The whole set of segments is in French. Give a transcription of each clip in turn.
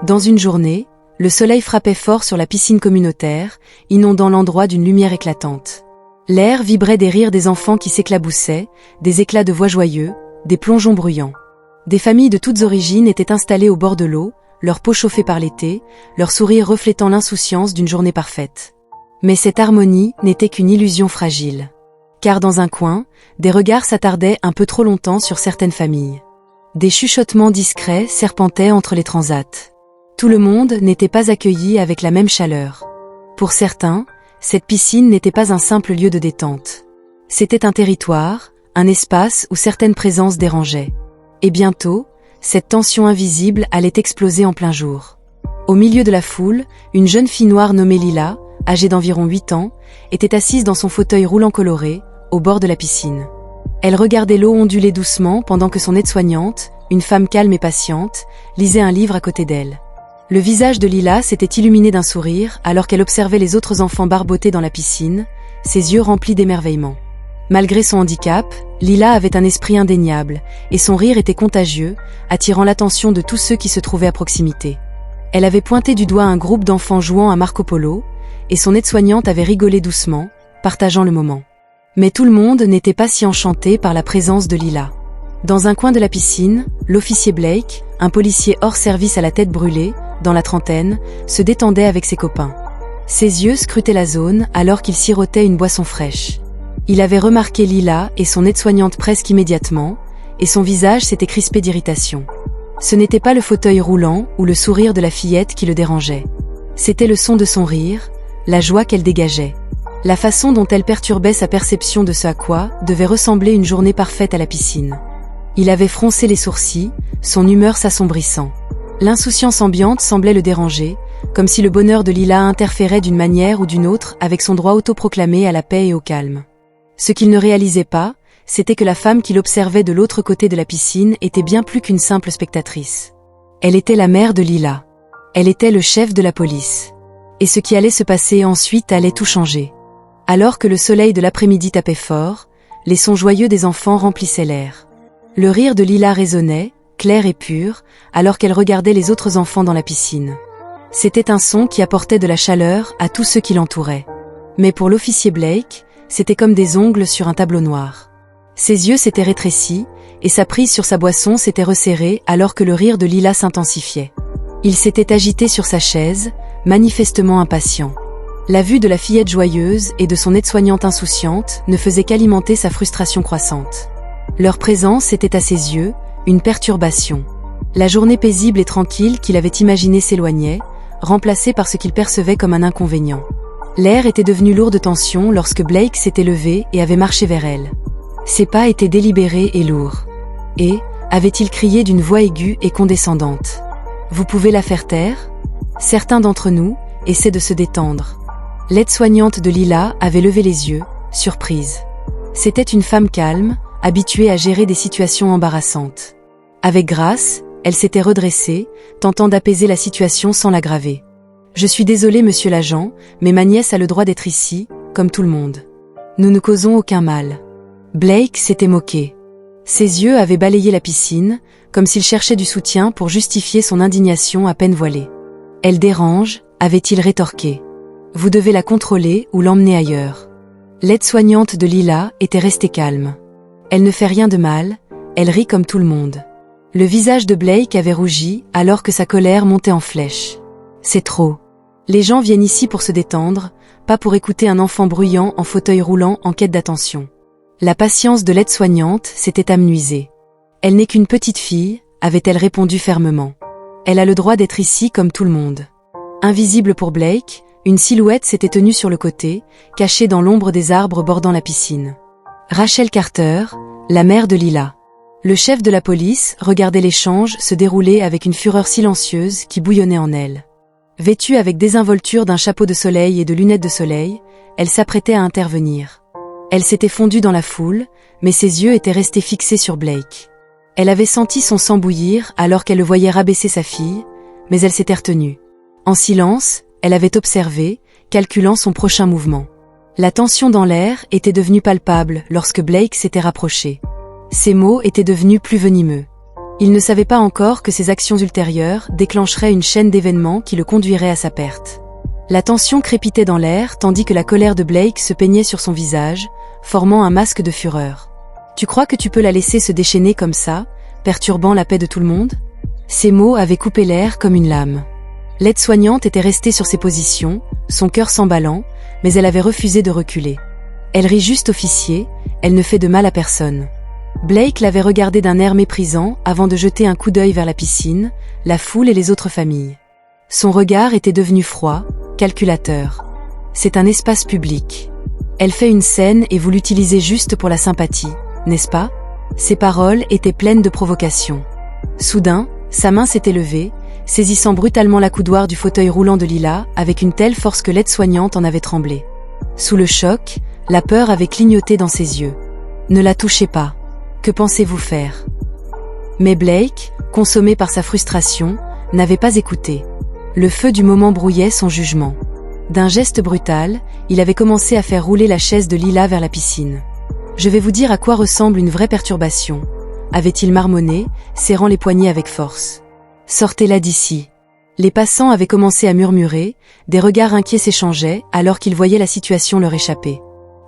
Dans une journée, le soleil frappait fort sur la piscine communautaire, inondant l'endroit d'une lumière éclatante. L'air vibrait des rires des enfants qui s'éclaboussaient, des éclats de voix joyeux, des plongeons bruyants. Des familles de toutes origines étaient installées au bord de l'eau, leur peau chauffée par l'été, leur sourire reflétant l'insouciance d'une journée parfaite. Mais cette harmonie n'était qu'une illusion fragile. Car dans un coin, des regards s'attardaient un peu trop longtemps sur certaines familles. Des chuchotements discrets serpentaient entre les transats. Tout le monde n'était pas accueilli avec la même chaleur. Pour certains, cette piscine n'était pas un simple lieu de détente. C'était un territoire, un espace où certaines présences dérangeaient. Et bientôt, cette tension invisible allait exploser en plein jour. Au milieu de la foule, une jeune fille noire nommée Lila, âgée d'environ 8 ans, était assise dans son fauteuil roulant coloré, au bord de la piscine. Elle regardait l'eau onduler doucement pendant que son aide-soignante, une femme calme et patiente, lisait un livre à côté d'elle. Le visage de Lila s'était illuminé d'un sourire alors qu'elle observait les autres enfants barboter dans la piscine, ses yeux remplis d'émerveillement. Malgré son handicap, Lila avait un esprit indéniable, et son rire était contagieux, attirant l'attention de tous ceux qui se trouvaient à proximité. Elle avait pointé du doigt un groupe d'enfants jouant à Marco Polo, et son aide-soignante avait rigolé doucement, partageant le moment. Mais tout le monde n'était pas si enchanté par la présence de Lila. Dans un coin de la piscine, l'officier Blake, un policier hors service à la tête brûlée, dans la trentaine, se détendait avec ses copains. Ses yeux scrutaient la zone alors qu'il sirotait une boisson fraîche. Il avait remarqué Lila et son aide-soignante presque immédiatement, et son visage s'était crispé d'irritation. Ce n'était pas le fauteuil roulant ou le sourire de la fillette qui le dérangeait. C'était le son de son rire, la joie qu'elle dégageait. La façon dont elle perturbait sa perception de ce à quoi devait ressembler une journée parfaite à la piscine. Il avait froncé les sourcils, son humeur s'assombrissant. L'insouciance ambiante semblait le déranger, comme si le bonheur de Lila interférait d'une manière ou d'une autre avec son droit autoproclamé à la paix et au calme. Ce qu'il ne réalisait pas, c'était que la femme qu'il observait de l'autre côté de la piscine était bien plus qu'une simple spectatrice. Elle était la mère de Lila. Elle était le chef de la police. Et ce qui allait se passer ensuite allait tout changer. Alors que le soleil de l'après-midi tapait fort, les sons joyeux des enfants remplissaient l'air. Le rire de Lila résonnait, clair et pur, alors qu'elle regardait les autres enfants dans la piscine. C'était un son qui apportait de la chaleur à tous ceux qui l'entouraient. Mais pour l'officier Blake, c'était comme des ongles sur un tableau noir. Ses yeux s'étaient rétrécis, et sa prise sur sa boisson s'était resserrée alors que le rire de Lila s'intensifiait. Il s'était agité sur sa chaise, manifestement impatient. La vue de la fillette joyeuse et de son aide-soignante insouciante ne faisait qu'alimenter sa frustration croissante. Leur présence était à ses yeux une perturbation. La journée paisible et tranquille qu'il avait imaginée s'éloignait, remplacée par ce qu'il percevait comme un inconvénient. L'air était devenu lourd de tension lorsque Blake s'était levé et avait marché vers elle. Ses pas étaient délibérés et lourds. Et, avait-il crié d'une voix aiguë et condescendante. « Vous pouvez la faire taire ?» Certains d'entre nous essaient de se détendre. L'aide-soignante de Lila avait levé les yeux, surprise. C'était une femme calme, habituée à gérer des situations embarrassantes. Avec grâce, elle s'était redressée, tentant d'apaiser la situation sans l'aggraver. « Je suis désolée, monsieur l'agent, mais ma nièce a le droit d'être ici, comme tout le monde. Nous ne causons aucun mal. » Blake s'était moqué. Ses yeux avaient balayé la piscine, comme s'il cherchait du soutien pour justifier son indignation à peine voilée. « Elle dérange », avait-il rétorqué. « Vous devez la contrôler ou l'emmener ailleurs. » L'aide-soignante de Lila était restée calme. « Elle ne fait rien de mal, elle rit comme tout le monde. » Le visage de Blake avait rougi alors que sa colère montait en flèche. « C'est trop. Les gens viennent ici pour se détendre, pas pour écouter un enfant bruyant en fauteuil roulant en quête d'attention. » La patience de l'aide-soignante s'était amenuisée. « Elle n'est qu'une petite fille », avait-elle répondu fermement. « Elle a le droit d'être ici comme tout le monde. » Invisible pour Blake, une silhouette s'était tenue sur le côté, cachée dans l'ombre des arbres bordant la piscine. Rachel Carter, la mère de Lila. Le chef de la police regardait l'échange se dérouler avec une fureur silencieuse qui bouillonnait en elle. Vêtue avec désinvolture d'un chapeau de soleil et de lunettes de soleil, elle s'apprêtait à intervenir. Elle s'était fondue dans la foule, mais ses yeux étaient restés fixés sur Blake. Elle avait senti son sang bouillir alors qu'elle le voyait rabaisser sa fille, mais elle s'était retenue. En silence, elle avait observé, calculant son prochain mouvement. La tension dans l'air était devenue palpable lorsque Blake s'était rapproché. Ses mots étaient devenus plus venimeux. « Il ne savait pas encore que ses actions ultérieures déclencheraient une chaîne d'événements qui le conduirait à sa perte. La tension crépitait dans l'air tandis que la colère de Blake se peignait sur son visage, formant un masque de fureur. « Tu crois que tu peux la laisser se déchaîner comme ça, perturbant la paix de tout le monde ?» Ces mots avaient coupé l'air comme une lame. L'aide-soignante était restée sur ses positions, son cœur s'emballant, mais elle avait refusé de reculer. Elle rit juste, officier, elle ne fait de mal à personne. Blake l'avait regardé d'un air méprisant avant de jeter un coup d'œil vers la piscine, la foule et les autres familles. Son regard était devenu froid, calculateur. C'est un espace public. Elle fait une scène et vous l'utilisez juste pour la sympathie, n'est-ce pas? Ses paroles étaient pleines de provocation. Soudain, sa main s'était levée, saisissant brutalement l'accoudoir du fauteuil roulant de Lila avec une telle force que l'aide-soignante en avait tremblé. Sous le choc, la peur avait clignoté dans ses yeux. Ne la touchez pas. Que pensez-vous faire? Mais Blake, consommé par sa frustration, n'avait pas écouté. Le feu du moment brouillait son jugement. D'un geste brutal, il avait commencé à faire rouler la chaise de Lila vers la piscine. « Je vais vous dire à quoi ressemble une vraie perturbation », avait-il marmonné, serrant les poignets avec force. « Sortez-la d'ici ». Les passants avaient commencé à murmurer, des regards inquiets s'échangeaient alors qu'ils voyaient la situation leur échapper.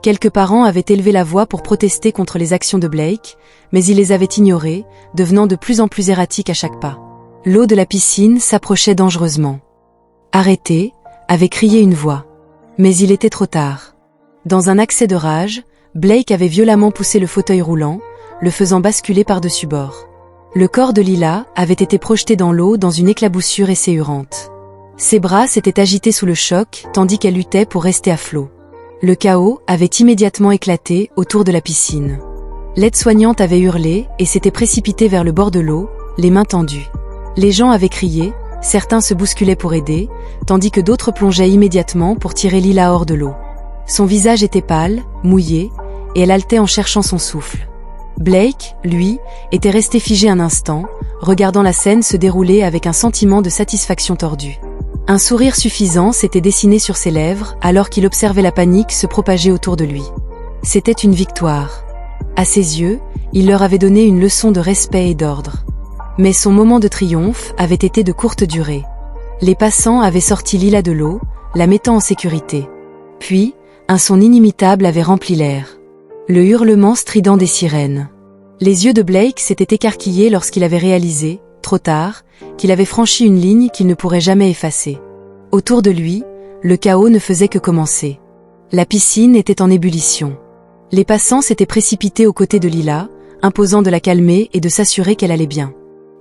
Quelques parents avaient élevé la voix pour protester contre les actions de Blake, mais ils les avaient ignorées, devenant de plus en plus erratiques à chaque pas. L'eau de la piscine s'approchait dangereusement. « Arrêtez !» avait crié une voix. Mais il était trop tard. Dans un accès de rage, Blake avait violemment poussé le fauteuil roulant, le faisant basculer par-dessus bord. Le corps de Lila avait été projeté dans l'eau dans une éclaboussure esséurante. Ses bras s'étaient agités sous le choc tandis qu'elle luttait pour rester à flot. Le chaos avait immédiatement éclaté autour de la piscine. L'aide-soignante avait hurlé et s'était précipitée vers le bord de l'eau, les mains tendues. Les gens avaient crié, certains se bousculaient pour aider, tandis que d'autres plongeaient immédiatement pour tirer Lila hors de l'eau. Son visage était pâle, mouillé, et elle haletait en cherchant son souffle. Blake, lui, était resté figé un instant, regardant la scène se dérouler avec un sentiment de satisfaction tordue. Un sourire suffisant s'était dessiné sur ses lèvres alors qu'il observait la panique se propager autour de lui. C'était une victoire. À ses yeux, il leur avait donné une leçon de respect et d'ordre. Mais son moment de triomphe avait été de courte durée. Les passants avaient sorti Lila de l'eau, la mettant en sécurité. Puis, un son inimitable avait rempli l'air. Le hurlement strident des sirènes. Les yeux de Blake s'étaient écarquillés lorsqu'il avait réalisé, trop tard, qu'il avait franchi une ligne qu'il ne pourrait jamais effacer. Autour de lui, le chaos ne faisait que commencer. La piscine était en ébullition. Les passants s'étaient précipités aux côtés de Lila, imposant de la calmer et de s'assurer qu'elle allait bien.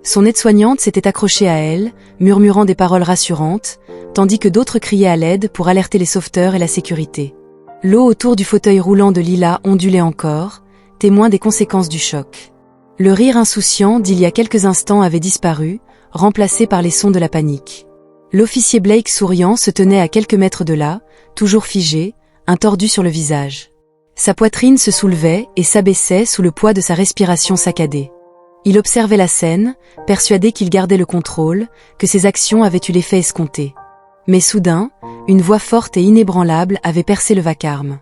Son aide-soignante s'était accrochée à elle, murmurant des paroles rassurantes, tandis que d'autres criaient à l'aide pour alerter les sauveteurs et la sécurité. L'eau autour du fauteuil roulant de Lila ondulait encore, témoin des conséquences du choc. Le rire insouciant d'il y a quelques instants avait disparu, remplacé par les sons de la panique. L'officier Blake souriant se tenait à quelques mètres de là, toujours figé, un tordu sur le visage. Sa poitrine se soulevait et s'abaissait sous le poids de sa respiration saccadée. Il observait la scène, persuadé qu'il gardait le contrôle, que ses actions avaient eu l'effet escompté. Mais soudain, une voix forte et inébranlable avait percé le vacarme.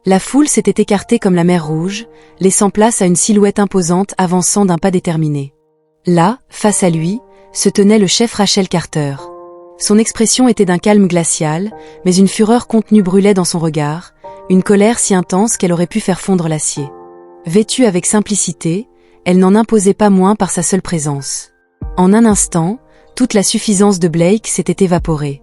La foule s'était écartée comme la mer Rouge, laissant place à une silhouette imposante avançant d'un pas déterminé. Là, face à lui, se tenait le chef Rachel Carter. Son expression était d'un calme glacial, mais une fureur contenue brûlait dans son regard, une colère si intense qu'elle aurait pu faire fondre l'acier. Vêtue avec simplicité, elle n'en imposait pas moins par sa seule présence. En un instant, toute la suffisance de Blake s'était évaporée.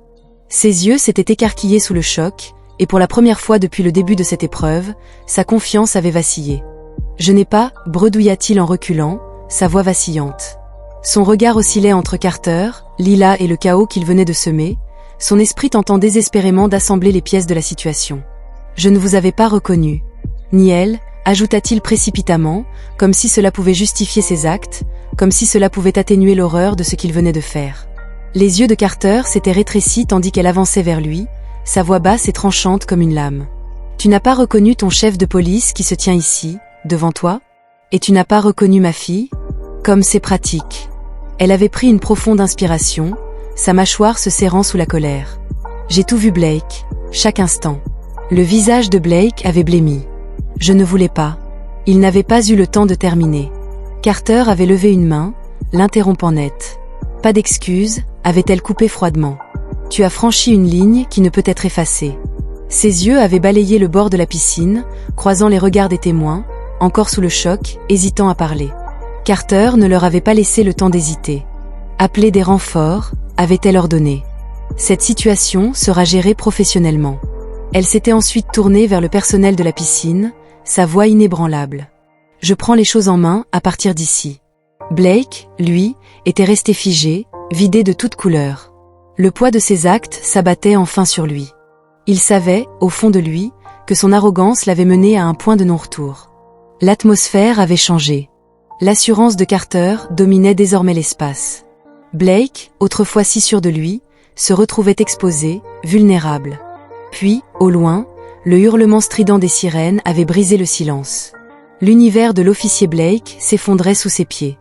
Ses yeux s'étaient écarquillés sous le choc, et pour la première fois depuis le début de cette épreuve, sa confiance avait vacillé. « Je n'ai pas » bredouilla-t-il en reculant, sa voix vacillante. Son regard oscillait entre Carter, Lila et le chaos qu'il venait de semer, son esprit tentant désespérément d'assembler les pièces de la situation. « Je ne vous avais pas reconnu. » Ni elle, ajouta-t-il précipitamment, comme si cela pouvait justifier ses actes, comme si cela pouvait atténuer l'horreur de ce qu'il venait de faire. Les yeux de Carter s'étaient rétrécis tandis qu'elle avançait vers lui, sa voix basse et tranchante comme une lame. « Tu n'as pas reconnu ton chef de police qui se tient ici, devant toi? Et tu n'as pas reconnu ma fille? Comme c'est pratique. » Elle avait pris une profonde inspiration, sa mâchoire se serrant sous la colère. « J'ai tout vu Blake, chaque instant. » Le visage de Blake avait blêmi. « Je ne voulais pas. » Il n'avait pas eu le temps de terminer. Carter avait levé une main, l'interrompant net. Pas d'excuse, avait-elle coupé froidement. Tu as franchi une ligne qui ne peut être effacée. Ses yeux avaient balayé le bord de la piscine, croisant les regards des témoins, encore sous le choc, hésitant à parler. Carter ne leur avait pas laissé le temps d'hésiter. Appeler des renforts, avait-elle ordonné. Cette situation sera gérée professionnellement. Elle s'était ensuite tournée vers le personnel de la piscine, sa voix inébranlable. Je prends les choses en main à partir d'ici. Blake, lui, était resté figé, vidé de toute couleur. Le poids de ses actes s'abattait enfin sur lui. Il savait, au fond de lui, que son arrogance l'avait mené à un point de non-retour. L'atmosphère avait changé. L'assurance de Carter dominait désormais l'espace. Blake, autrefois si sûr de lui, se retrouvait exposé, vulnérable. Puis, au loin, le hurlement strident des sirènes avait brisé le silence. L'univers de l'officier Blake s'effondrait sous ses pieds.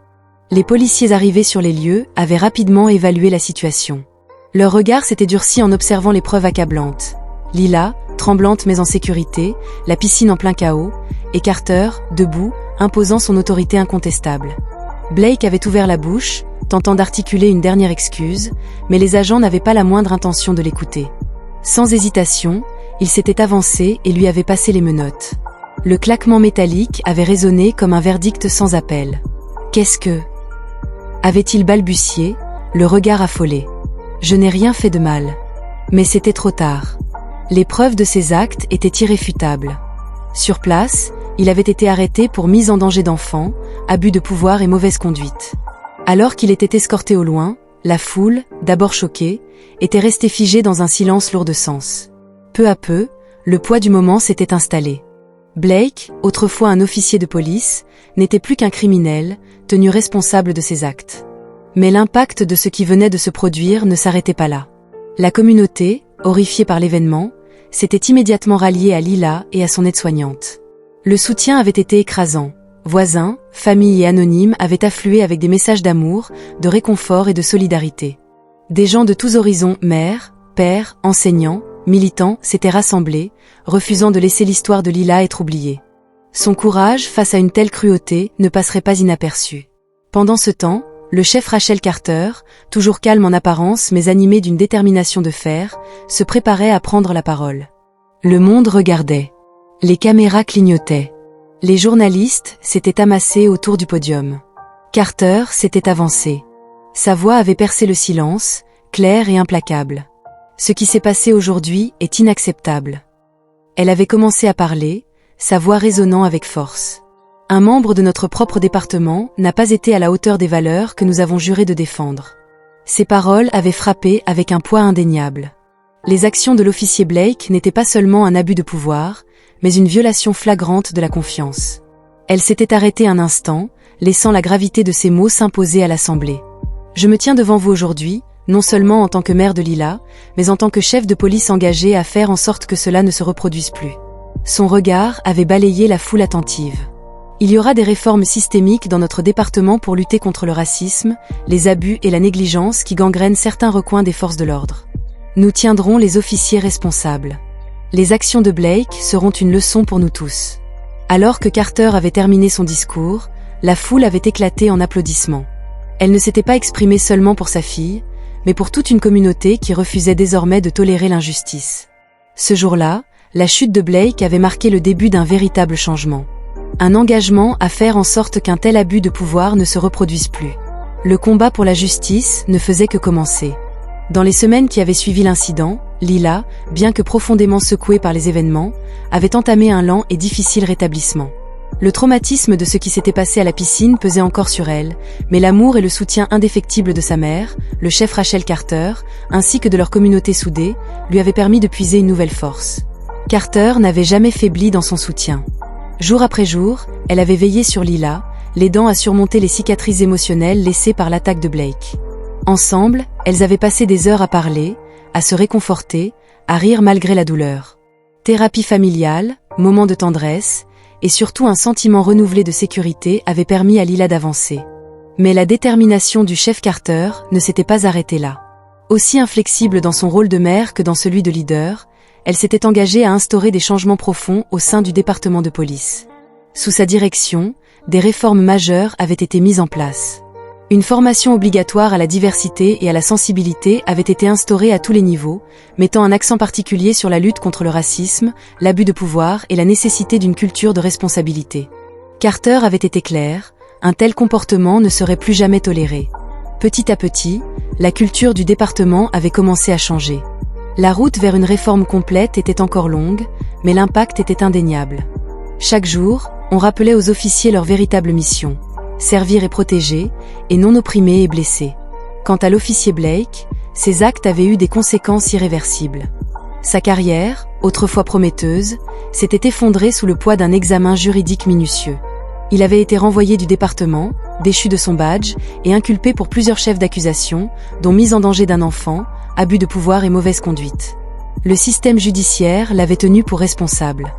Les policiers arrivés sur les lieux avaient rapidement évalué la situation. Leur regard s'était durci en observant les preuves accablantes. Lila, tremblante mais en sécurité, la piscine en plein chaos, et Carter, debout, imposant son autorité incontestable. Blake avait ouvert la bouche, tentant d'articuler une dernière excuse, mais les agents n'avaient pas la moindre intention de l'écouter. Sans hésitation, il s'était avancé et lui avait passé les menottes. Le claquement métallique avait résonné comme un verdict sans appel. Qu'est-ce que... avait-il balbutié, le regard affolé. Je n'ai rien fait de mal. Mais c'était trop tard. Les preuves de ses actes étaient irréfutables. Sur place, il avait été arrêté pour mise en danger d'enfant, abus de pouvoir et mauvaise conduite. Alors qu'il était escorté au loin, la foule, d'abord choquée, était restée figée dans un silence lourd de sens. Peu à peu, le poids du moment s'était installé. Blake, autrefois un officier de police, n'était plus qu'un criminel, tenu responsable de ses actes. Mais l'impact de ce qui venait de se produire ne s'arrêtait pas là. La communauté, horrifiée par l'événement, s'était immédiatement ralliée à Lila et à son aide-soignante. Le soutien avait été écrasant. Voisins, familles et anonymes avaient afflué avec des messages d'amour, de réconfort et de solidarité. Des gens de tous horizons, mères, pères, enseignants, militants, s'étaient rassemblés, refusant de laisser l'histoire de Lila être oubliée. Son courage face à une telle cruauté ne passerait pas inaperçu. Pendant ce temps, le chef Rachel Carter, toujours calme en apparence mais animé d'une détermination de fer, se préparait à prendre la parole. Le monde regardait. Les caméras clignotaient. Les journalistes s'étaient amassés autour du podium. Carter s'était avancé. Sa voix avait percé le silence, claire et implacable. Ce qui s'est passé aujourd'hui est inacceptable. Elle avait commencé à parler, sa voix résonnant avec force. Un membre de notre propre département n'a pas été à la hauteur des valeurs que nous avons juré de défendre. Ces paroles avaient frappé avec un poids indéniable. Les actions de l'officier Blake n'étaient pas seulement un abus de pouvoir, mais une violation flagrante de la confiance. Elle s'était arrêtée un instant, laissant la gravité de ses mots s'imposer à l'Assemblée. Je me tiens devant vous aujourd'hui, non seulement en tant que maire de Lila, mais en tant que chef de police engagé à faire en sorte que cela ne se reproduise plus. Son regard avait balayé la foule attentive. Il y aura des réformes systémiques dans notre département pour lutter contre le racisme, les abus et la négligence qui gangrènent certains recoins des forces de l'ordre. Nous tiendrons les officiers responsables. Les actions de Blake seront une leçon pour nous tous. Alors que Carter avait terminé son discours, la foule avait éclaté en applaudissements. Elle ne s'était pas exprimée seulement pour sa fille, mais pour toute une communauté qui refusait désormais de tolérer l'injustice. Ce jour-là, la chute de Blake avait marqué le début d'un véritable changement. Un engagement à faire en sorte qu'un tel abus de pouvoir ne se reproduise plus. Le combat pour la justice ne faisait que commencer. Dans les semaines qui avaient suivi l'incident, Lila, bien que profondément secouée par les événements, avait entamé un lent et difficile rétablissement. Le traumatisme de ce qui s'était passé à la piscine pesait encore sur elle, mais l'amour et le soutien indéfectible de sa mère, le chef Rachel Carter, ainsi que de leur communauté soudée, lui avaient permis de puiser une nouvelle force. Carter n'avait jamais faibli dans son soutien. Jour après jour, elle avait veillé sur Lila, l'aidant à surmonter les cicatrices émotionnelles laissées par l'attaque de Blake. Ensemble, elles avaient passé des heures à parler, à se réconforter, à rire malgré la douleur. Thérapie familiale, moments de tendresse, et surtout un sentiment renouvelé de sécurité avait permis à Lila d'avancer. Mais la détermination du chef Carter ne s'était pas arrêtée là. Aussi inflexible dans son rôle de mère que dans celui de leader, elle s'était engagée à instaurer des changements profonds au sein du département de police. Sous sa direction, des réformes majeures avaient été mises en place. Une formation obligatoire à la diversité et à la sensibilité avait été instaurée à tous les niveaux, mettant un accent particulier sur la lutte contre le racisme, l'abus de pouvoir et la nécessité d'une culture de responsabilité. Carter avait été clair, un tel comportement ne serait plus jamais toléré. Petit à petit, la culture du département avait commencé à changer. La route vers une réforme complète était encore longue, mais l'impact était indéniable. Chaque jour, on rappelait aux officiers leur véritable mission: servir et protéger, et non opprimer et blesser. Quant à l'officier Blake, ses actes avaient eu des conséquences irréversibles. Sa carrière, autrefois prometteuse, s'était effondrée sous le poids d'un examen juridique minutieux. Il avait été renvoyé du département, déchu de son badge, et inculpé pour plusieurs chefs d'accusation, dont mise en danger d'un enfant, abus de pouvoir et mauvaise conduite. Le système judiciaire l'avait tenu pour responsable.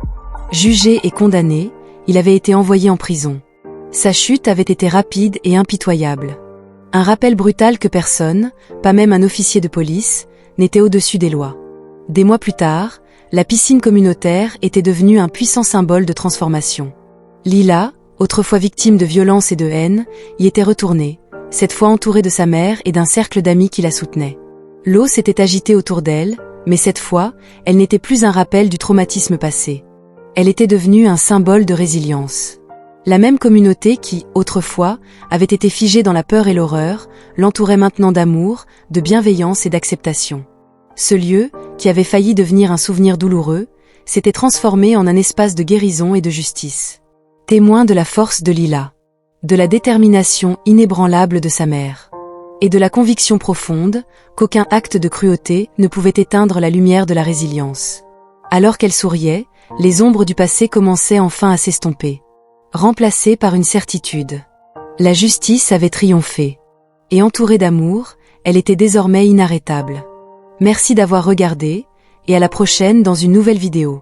Jugé et condamné, il avait été envoyé en prison. Sa chute avait été rapide et impitoyable. Un rappel brutal que personne, pas même un officier de police, n'était au-dessus des lois. Des mois plus tard, la piscine communautaire était devenue un puissant symbole de transformation. Lila, autrefois victime de violence et de haine, y était retournée, cette fois entourée de sa mère et d'un cercle d'amis qui la soutenaient. L'eau s'était agitée autour d'elle, mais cette fois, elle n'était plus un rappel du traumatisme passé. Elle était devenue un symbole de résilience. La même communauté qui, autrefois, avait été figée dans la peur et l'horreur, l'entourait maintenant d'amour, de bienveillance et d'acceptation. Ce lieu, qui avait failli devenir un souvenir douloureux, s'était transformé en un espace de guérison et de justice. Témoin de la force de Lila, de la détermination inébranlable de sa mère, et de la conviction profonde qu'aucun acte de cruauté ne pouvait éteindre la lumière de la résilience. Alors qu'elle souriait, les ombres du passé commençaient enfin à s'estomper, remplacées par une certitude. La justice avait triomphé. Et entourée d'amour, elle était désormais inarrêtable. Merci d'avoir regardé, et à la prochaine dans une nouvelle vidéo.